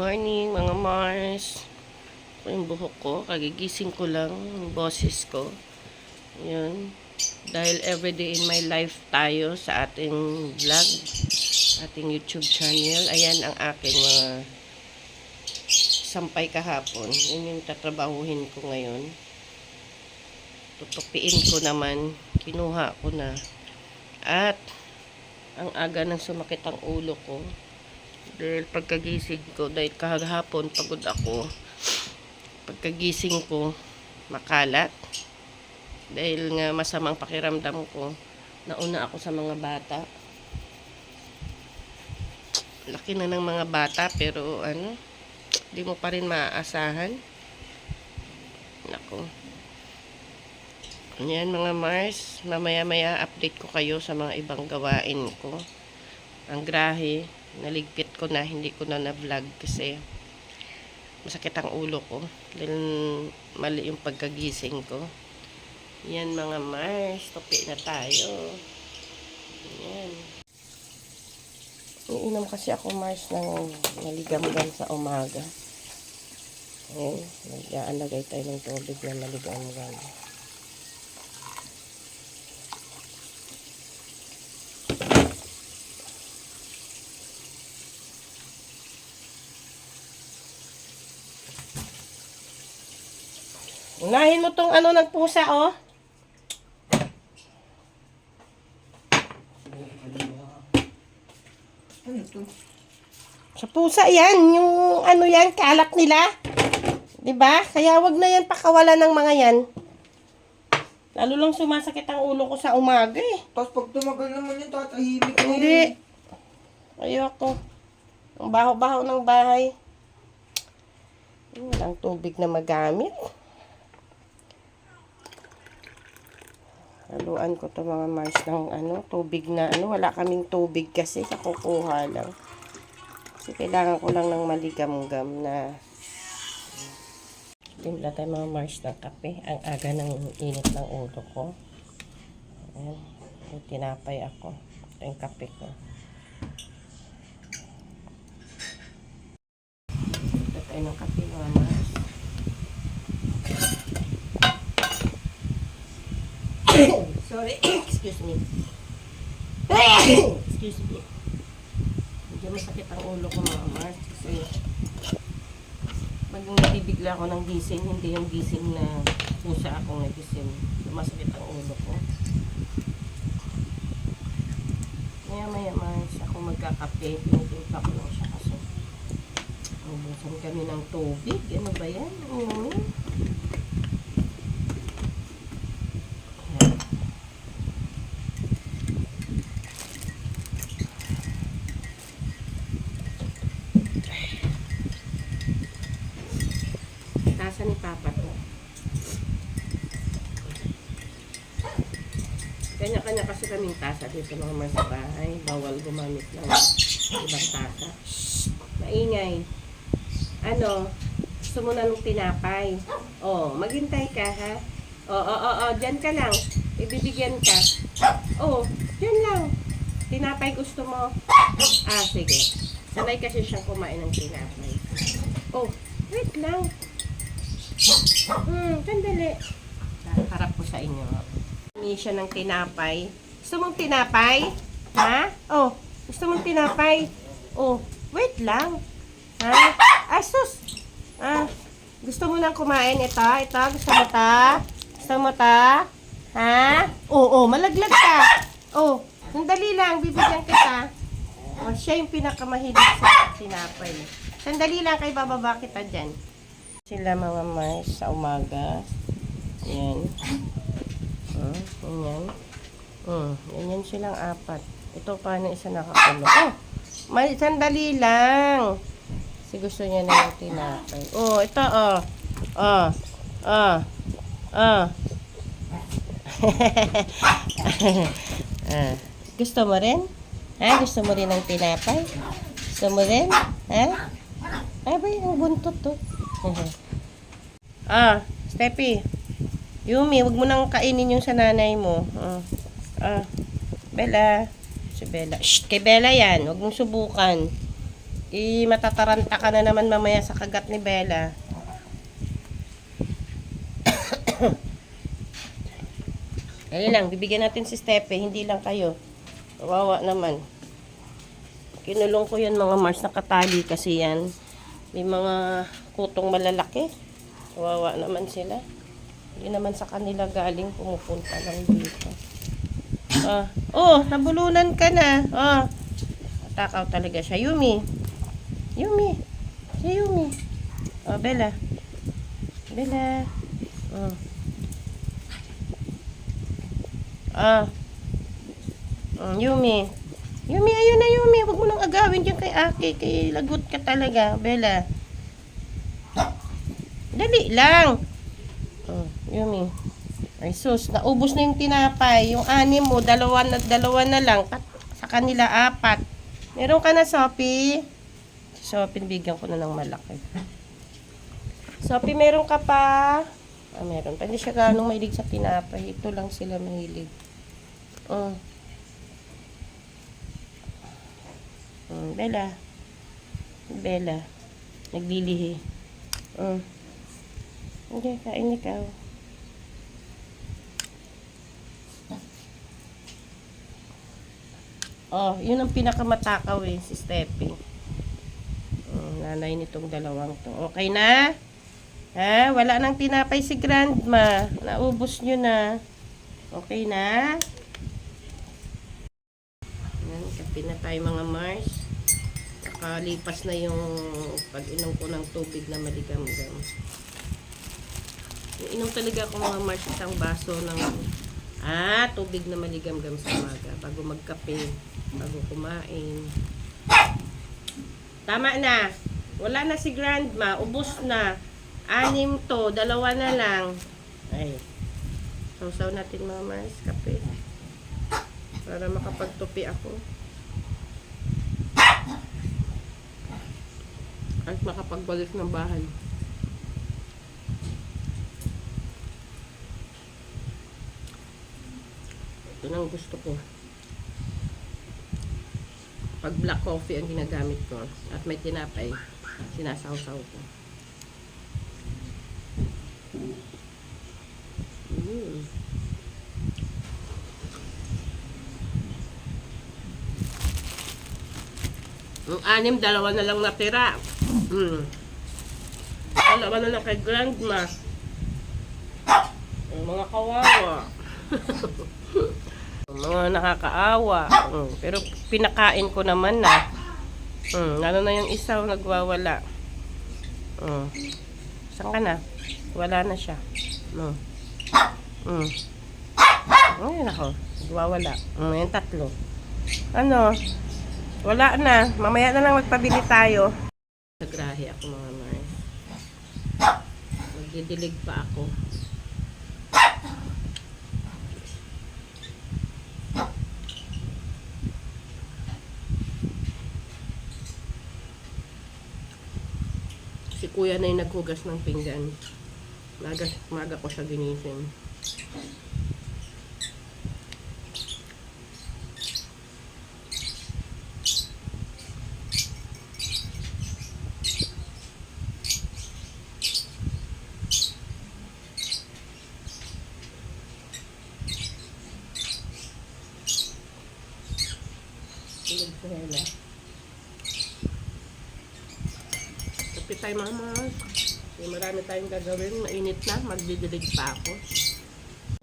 morning mga Mars. Ito yung buhok ko. Kagigising ko lang yung boses ko. Yun. Dahil everyday in my life tayo sa ating vlog, ating YouTube channel. Ayan ang aking mga sampay kahapon. Yun yung tatrabahuhin ko ngayon. Tutupiin ko naman. Kinuha ko na. At ang aga nang sumakit ang ulo ko. Dahil pagkagising ko, dahil kahapon pagod ako, pagkagising ko makalat dahil nga masamang pakiramdam ko. Nauna ako sa mga bata, laki na ng mga bata, pero di mo pa rin maaasahan. Nako, yan mga Mars, mamaya update ko kayo sa mga ibang gawain ko. Ang grahe, naligpit ko na, hindi ko na vlog kasi masakit ang ulo ko dahil mali yung pagkagising ko. Yan mga Mars, tupi na tayo. Yan. Iinom kasi ako Mars ng maligamgam sa umaga. Ayan, nag-aalagay tayo ng tubig na maligamgam. Unahin mo tong ng pusa, oh. Ano to? Sa pusa yan, yung yan, kalak nila. 'Di ba? Kaya wag na yan pakawalan ng mga yan. Lalo lang sumasakit ang ulo ko sa umaga eh. Tapos pag tumagal naman yung tatahimik ko. Hindi. Ayoko. Ang baho-baho ng bahay. Walang tubig na magamit. Haluan ko to mga Mars ng tubig na wala kaming tubig kasi kakukuha lang. Kasi kailangan ko lang ng maligamgam na timpla tayo mga Mars ng kape. Ang aga ng init ng ulo ko. Ayan. Tinapay ako. Ito yung kape ko. Ito tayo ng kape mga Mars. Sorry, excuse me. Excuse me. Medyo masakit ang ulo ko mga Mars kasi pag nabibigla ako ng gising, hindi yung gising na pusa akong nagising. Masakit ang ulo ko. Maya Mars ako magkakape. Pinitimpla ko lang siya kasi ubusan kami ng tubig. Ano ba yan? Tasa ni Papa to. Kanya-kanya kasi kaming tasa dito mga Mars sa bahay. Bawal gumamit ng ibang tasa. Maingay. Gusto mo na nung tinapay? Oh, maghintay ka ha? Dyan ka lang. Ibibigyan ka. Oh, dyan lang. Tinapay gusto mo? Sige. Sanay kasi siyang kumain ng tinapay. Oh, wait lang. Sandali. Harap ko sa inyo. Hindi siya ng tinapay. Gusto mong tinapay? Ha? Oh, gusto mong tinapay? Oh, wait lang. Ha? Sus! Gusto mo lang kumain ito? Gusto mo ta? Gusto mo ta? Ha? Malaglag ka. Sandali lang, bibigyan kita. Siya yung pinakamahilig sa tinapay. Sandali lang, kay bababa kita dyan. Sila mga Mars sa umaga. Ayan. Ganyan. Ganyan silang apat. Ito pa na isa nakakulong. May sandali lang. Kasi gusto niya na yung tinapay. Ito Gusto mo rin? Gusto mo rin ng tinapay? Gusto mo rin? Ay ba yung buntot to? Steffi. Yumi, wag mo nang kainin yung sa nanay mo. Bella. Si Bella. Shh, kay Bella yan. Wag mong subukan. Matataranta ka na naman mamaya sa kagat ni Bella. Ayun lang, bibigyan natin si Stepe, hindi lang kayo. Kawawa naman. Kinulong ko yan mga Mars, nakatali kasi yan. May mga kutong malalaki. Kawawa naman sila. Hindi naman sa kanila galing, pumupunta lang dito. Oh, nabulunan ka na. Oh, takaw talaga siya. Yumi. Yumi. Si Yumi. Oh, Bella. Bella. Oh. Yumi. Yumi, ayun na Yumi. Huwag mo nang agawin dyan kay Aki. Kay lagot ka talaga, Bella. Dali lang. Yumi. Ay sus, naubos na yung tinapay. Yung 6 mo, dalawa na lang. Sa kanila 4. Meron ka na, Sophie? Sophie, bigyan ko na ng malaki. Sophie, meron ka pa? Meron pa. Hindi siya ganong mahilig sa tinapay. Ito lang sila mahilig. Bella. Bella. Naglilihi. Hindi, kain ikaw. Yun ang pinakamatakaw si Steppy. Nanay nitong dalawang to. Okay na? Ha? Wala nang tinapay si Grandma. Naubos nyo na. Okay na? Yan, kape na tayo mga Mars. Nakalipas na yung pag-inom ko ng tubig na maligam-gam. Inom talaga ako mga Mars isang baso ng tubig na maligam-gam sa umaga bago magkape, bago kumain. Tama na. Wala na si Grandma. Ubus na. 6 to. 2 na lang. Ay. Sausaw natin mga Mars. Kape. Para makapagtupi ako. At makapagbalik ng bahay. Ito na ang gusto ko. Pag black coffee ang ginagamit ko at may tinapay, sinasawsaw ko. Ang 6, 2 na lang natira. 2 na lang kay Grandma. Ang mga kawawa. Mga nakakaawa. Pero pinakain ko naman na. Lalo na yung isa nagwawala. Saan ka na? Wala na siya. Ayun ako. Nagwawala. Yung 3. Ano? Wala na. Mamaya na lang magpabili tayo. Nagrahe ako mga Mars. Magdidilig pa ako. Si kuya na yung naghugas ng pinggan. Maga ko siya ginising. Tulog ko hela. Kapi tayo mama. Marami tayong gagawin. Mainit na. Magdidilig pa ako.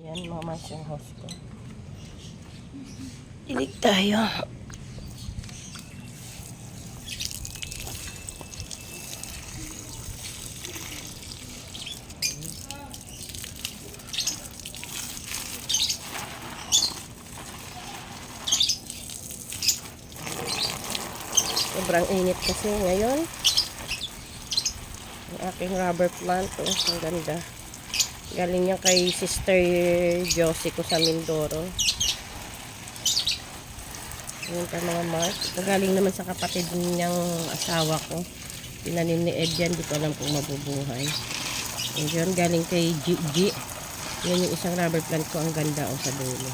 Yan mama siyang host ko. Dilig tayo. Sobrang init kasi ngayon. Ang aking rubber plant. Ang ganda. Galing niya kay Sister Josie ko sa Mindoro. Ayan pa mga Mars. Galing naman sa kapatid niyang asawa ko. Pinanin ni Ed yan. Di ko alam kung mabubuhay. Ayan, galing kay G. Yan yung isang rubber plant ko. Ang ganda sa dulo.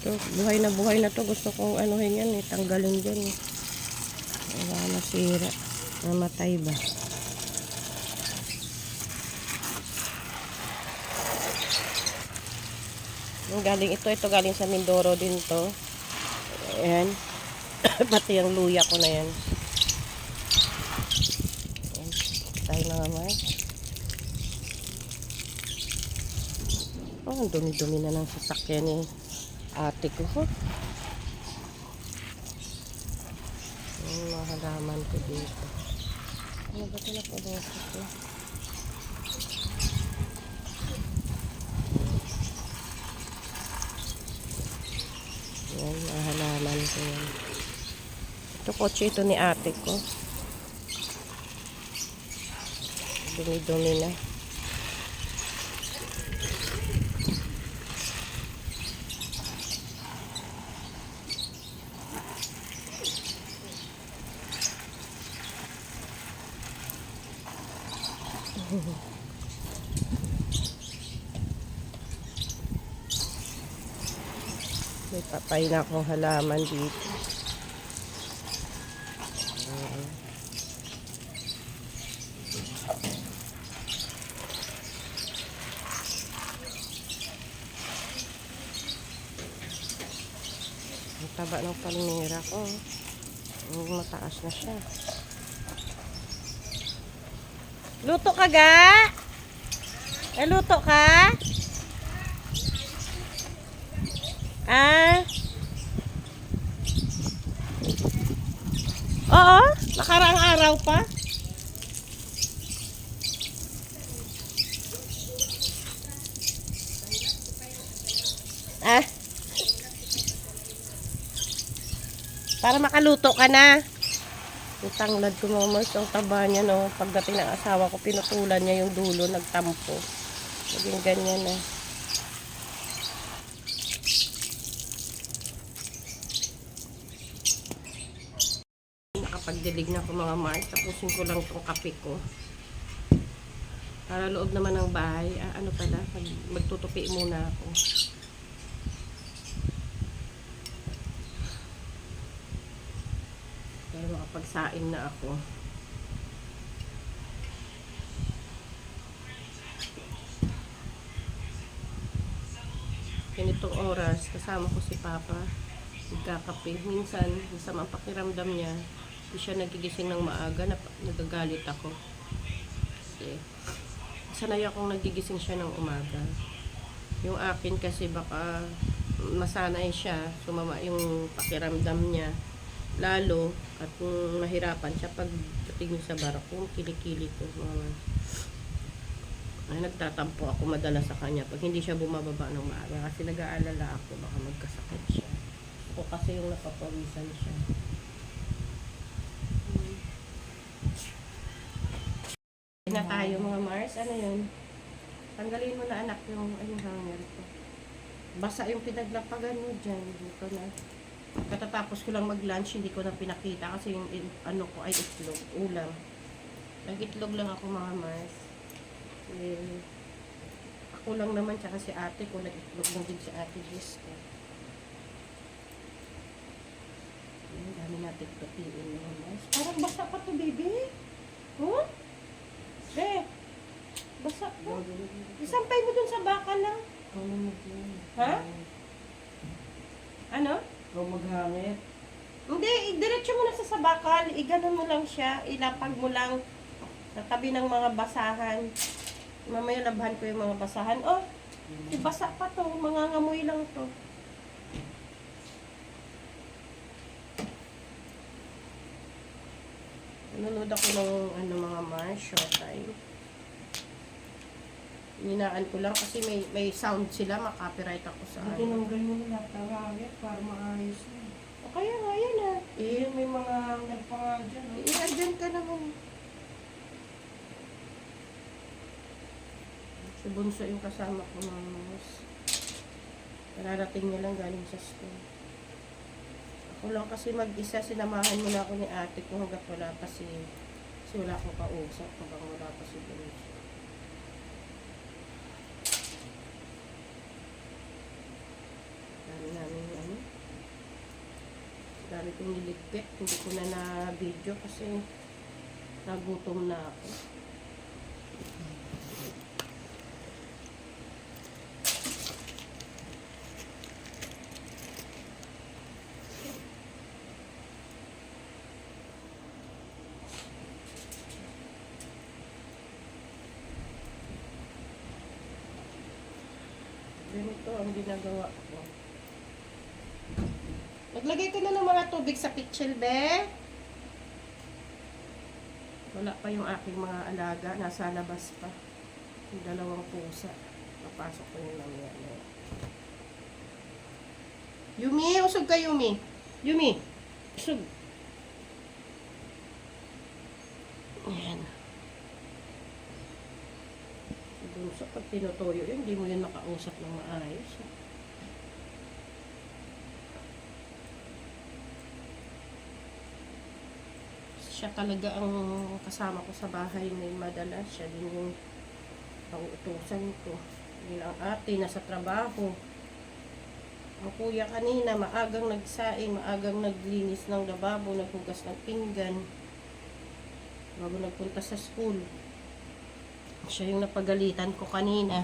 Ito, buhay na to. Gusto kong anuhin yan eh. Tanggalin dyan eh. Wala masira. Namatay ba? Yung galing ito galing sa Mindoro din to. Ayan. Pati yung luya ko na yan. Ayan. Tayo na naman. Oh, ang dumi-dumi na ng sasakyan ni ate ko. Yung mga halaman ko dito. Ano ba ito na po ko? Yan, mga halaman ko yan. Ito kotse ito ni ate ko. Dumi-dumi na. May patay na akong halaman dito. Ang taba ng palmera ko. Mataas na siya. Luto ka ga? Luto ka? Ah? Oo, nakaraang araw pa. Ah? Para makaluto ka na. Yung tanglad ko mga Mars, ang taba niya, no. Pagdating ng asawa ko, pinutulan niya yung dulo, nagtampo. Naging ganyan na. Nakapagdilig na ako mga Mars. Tapusin ko lang itong kape ko. Para loob naman ng bahay. Ano pala, magtutupi muna ako. Para makapagsain na ako. Ganitong oras, kasama ko si Papa. Nagkakape. Minsan, masama ang pakiramdam niya. Hindi siya nagigising ng maaga. Nagagalit ako. Kasi, sanay akong nagigising siya ng umaga. Yung akin kasi baka masanay siya. Sumama yung pakiramdam niya. Lalo, at kung mahirapan siya pag tingin sa barako, kilikili ko. Ay, nagtatampo ako madalas sa kanya pag hindi siya bumababa ng maaga kasi nag-aalala ako baka magkasakit siya. Ako kasi yung napapawisan siya. Na tayo mga Mars, ano yun? Tanggalin mo na anak yung hanger ko. Basa yung pinaglapagan mo dyan. Dito na. Katatapos ko lang mag-lunch, hindi ko na pinakita kasi yung ano ko ay itlog, ulam. Nag-itlog lang ako mga Mars. Ako lang naman tsaka si ate ko, nag-itlog lang din si ate Jessica. Ang dami natin tupiin mga Mars. Parang basa pa to, baby. Huh? Basa pa. Isampay mo dun sa bakal lang. Ha? Ano? Ikaw maghangit. Hindi, diretso mo na sa sabakal. Iganon mo lang siya. Ilapag mo lang sa tabi ng mga basahan. Mamaya labhan ko yung mga basahan. Oh, ibasa pa to. Mangangamoy lang to. Nanonood ako ng mga Mars, Showtime. Ninaan ko lang kasi may sound sila, makapiright ako sa Tinanggal mo na lahat ng hangit para maayos na. O kaya nga yan ah. May mga hangit pa nga dyan. Dyan ka naman. Si Bunso yung kasama ko ng Mars. Kararating niya lang galing sa school. Ako lang kasi mag-isa, sinamahan mo na ako ni ate ko hanggat wala pa kasi wala akong kausap hanggang wala pa si Bunso. Dami namin Dami kong niligpit. Hindi ko na na-video kasi nagutom na ako. Ganito ang ginagawa ko. Naglagay ko na ng mga tubig sa pitchel, be. Wala pa yung aking mga alaga. Nasa labas pa. Yung dalawang pusa. Papasok ko yung mamaya. Yumi, usog ka, Yumi. Yumi, usog. Ayan. Bunso, pag tinutuyo yun, hindi mo yun makausap ng maayos. Siya talaga ang kasama ko sa bahay may madalas. Siya din yung pauutusan ko. Bilang ate, nasa trabaho. Ang kuya kanina, maagang nagsaing, maagang naglinis ng lababo, naghugas ng pinggan. Bago nagpunta sa school. Siya yung napagalitan ko kanina.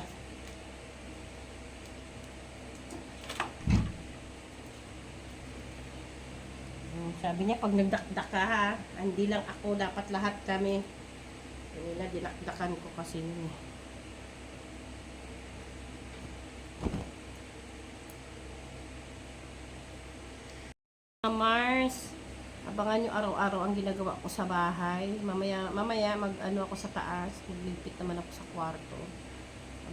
Sabi niya, pag nagdakdak ka ha, hindi lang ako, dapat lahat kami. Kanina, dinakdakan ko kasi yun. Mars, abangan nyo araw-araw ang ginagawa ko sa bahay. Mamaya mag-ano ako sa taas. Maglimpit naman ako sa kwarto.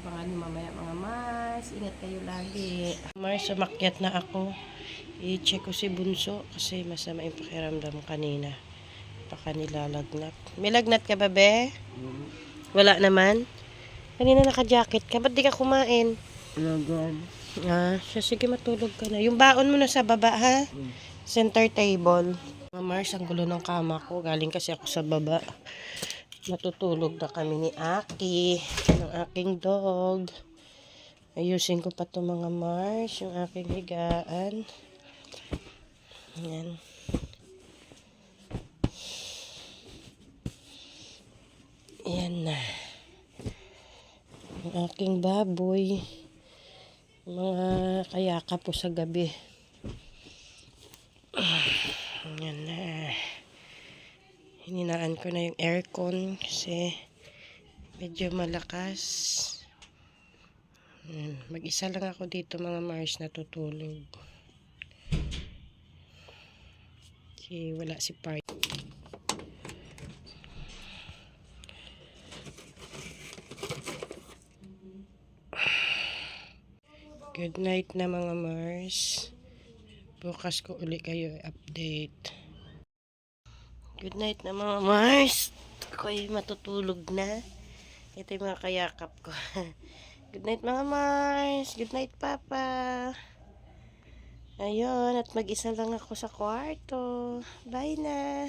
Abangan nyo mamaya mga Mars. Ingat kayo lagi. Mars, sumakyat na ako. I-check ko si Bunso kasi masama yung pakiramdam kanina. Baka nilalagnat. May lagnat ka ba, be? Wala naman? Kanina naka-jacket ka. Ba't di ka kumain? Alagaan. Sige matulog ka na. Yung baon mo na sa baba, ha? Center table. Mga Mars, ang gulo ng kama ko. Galing kasi ako sa baba. Natutulog na kami ni Aki, ng aking dog. Ayusin ko pa to mga Mars, yung aking higaan. Ayan. Ayan na. Yung aking baboy. Mga kayaka po sa gabi. Ayan na. Hininaan ko na yung aircon kasi medyo malakas. Mag-isa lang ako dito mga Mars natutulog. Kasi wala si Part. Good night na mga Mars. Bukas ko uli kayo update. Good night na mga Mars. Ako'y matutulog na. Ito yung mga kayakap ko. Good night mga Mars. Good night Papa. Ayun, at mag-isa lang ako sa kwarto. Bye na.